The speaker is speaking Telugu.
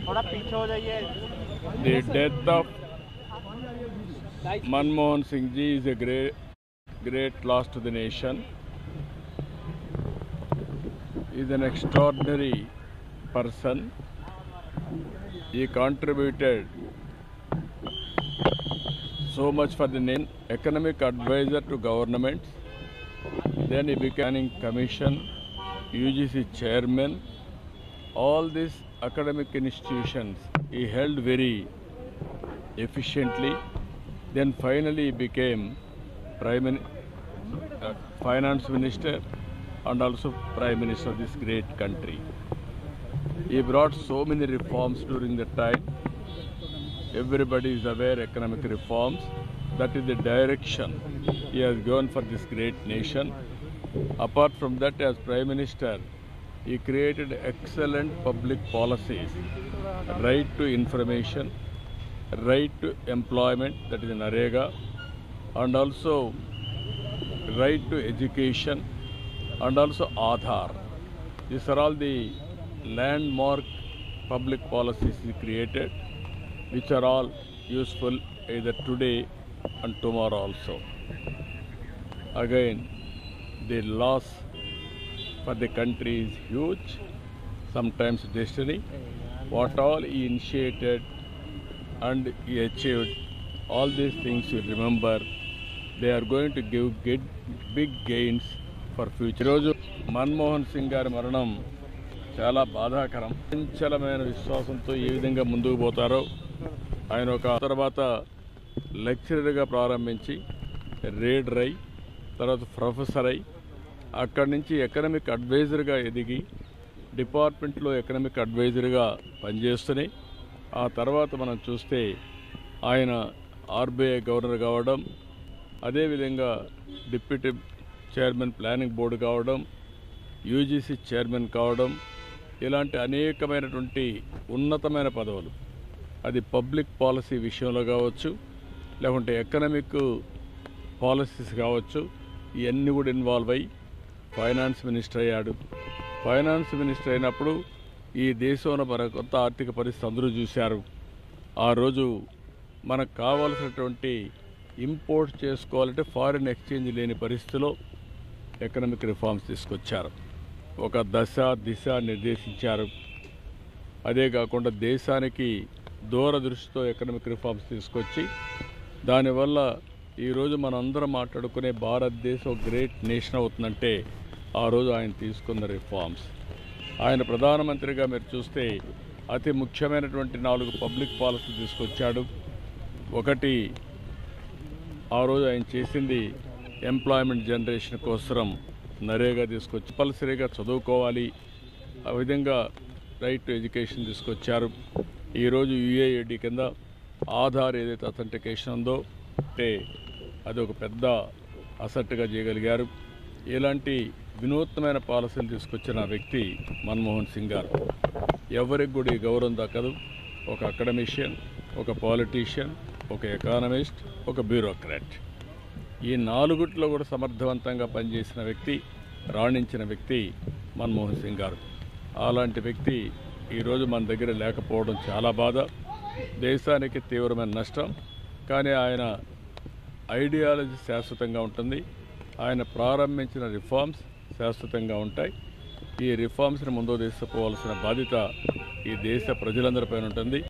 The death of Manmohan Singh ji is a great loss to the nation. He is an extraordinary person. He contributed so much for the nation. Economic advisor to government. Then he became Planning Commission, UGC chairman. All these academic institutions he held very efficiently. Then finally he became finance minister and also prime minister of this great country. He brought so many reforms during that time. Everybody is aware economic reforms. That is the direction he has gone for this great nation. Apart from that, as prime minister, he created excellent public policies, right to information, right to employment, that is NREGA, and also right to education, and also Aadhaar. These are all the landmark public policies he created, which are all useful either today and tomorrow also. Again, the loss for the country is huge, sometimes destiny. What all he initiated and he achieved, all these things you remember, they are going to give big gains for future. ఈరోజు మన్మోహన్ సింగ్ గారి మరణం చాలా బాధాకరం. చంచలమైన విశ్వాసంతో ఏ విధంగా ముందుకు పోతారో ఆయన ఒక తర్వాత లెక్చరర్గా ప్రారంభించి రీడర్ అయి తర్వాత ప్రొఫెసర్ అయి అక్కడి నుంచి ఎకనామిక్ అడ్వైజర్గా ఎదిగి డిపార్ట్మెంట్లో ఎకనామిక్ అడ్వైజర్గా పనిచేస్తూనే ఆ తర్వాత మనం చూస్తే ఆయన ఆర్బీఐ గవర్నర్ కావడం, అదేవిధంగా డిప్యూటీ చైర్మన్ ప్లానింగ్ బోర్డు కావడం, యూజీసీ చైర్మన్ కావడం, ఇలాంటి అనేకమైనటువంటి ఉన్నతమైన పదవులు, అది పబ్లిక్ పాలసీ విషయంలో కావచ్చు, లేకుంటే ఎకనామిక్ పాలసీస్ కావచ్చు, ఇవన్నీ కూడా ఇన్వాల్వ్ అయ్యి ఫైనాన్స్ మినిస్టర్ అయ్యాడు. ఫైనాన్స్ మినిస్టర్ అయినప్పుడు ఈ దేశంలో మన కొత్త ఆర్థిక పరిస్థితి అందరూ చూశారు. ఆ రోజు మనకు కావాల్సినటువంటి ఇంపోర్ట్ చేసుకోవాలంటే ఫారిన్ ఎక్స్చేంజ్ లేని పరిస్థితిలో ఎకనామిక్ రిఫార్మ్స్ తీసుకొచ్చారు. ఒక దిశ నిర్దేశించారు. అదే కాకుండా దేశానికి దూరదృష్టితో ఎకనామిక్ రిఫార్మ్స్ తీసుకొచ్చి దానివల్ల ఈరోజు మనందరం మాట్లాడుకునే భారతదేశం గ్రేట్ నేషన్ అవుతుందంటే ఆ రోజు ఆయన తీసుకున్న రిఫార్మ్స్. ఆయన ప్రధానమంత్రిగా మీరు చూస్తే అతి ముఖ్యమైనటువంటి 4 పబ్లిక్ పాలసీ తీసుకొచ్చాడు. ఒకటి, ఆ రోజు ఆయన చేసింది ఎంప్లాయ్మెంట్ జనరేషన్ కోసం నరేగా తీసుకొచ్చి కంపల్సరీగా చదువుకోవాలి, ఆ విధంగా రైట్ టు ఎడ్యుకేషన్ తీసుకొచ్చారు. ఈరోజు యుఏఐడి కింద ఆధార్ ఏదైతే అథెంటికేషన్ ఉందో అంటే అది ఒక పెద్ద అసెట్గా చేయగలిగారు. ఇలాంటి వినూత్నమైన పాలసీలు తీసుకొచ్చిన వ్యక్తి మన్మోహన్ సింగ్ గారు. ఎవరికి కూడా ఈ గౌరవం దక్కదు. ఒక అకాడమిషియన్, ఒక పాలిటీషియన్, ఒక ఎకానమిస్ట్, ఒక బ్యూరోక్రాట్, ఈ 4 కూడా సమర్థవంతంగా పనిచేసిన వ్యక్తి, రాణించిన వ్యక్తి మన్మోహన్ సింగ్ గారు. అలాంటి వ్యక్తి ఈరోజు మన దగ్గర లేకపోవడం చాలా బాధ, దేశానికి తీవ్రమైన నష్టం. కానీ ఆయన ఐడియాలజీ శాశ్వతంగా ఉంటుంది. ఆయన ప్రారంభించిన రిఫార్మ్స్ శాశ్వతంగా ఉంటాయి. ఈ రిఫార్మ్స్ని ముందుకు తీసుకుపోవాల్సిన బాధ్యత ఈ దేశ ప్రజలందరిపైన ఉంటుంది.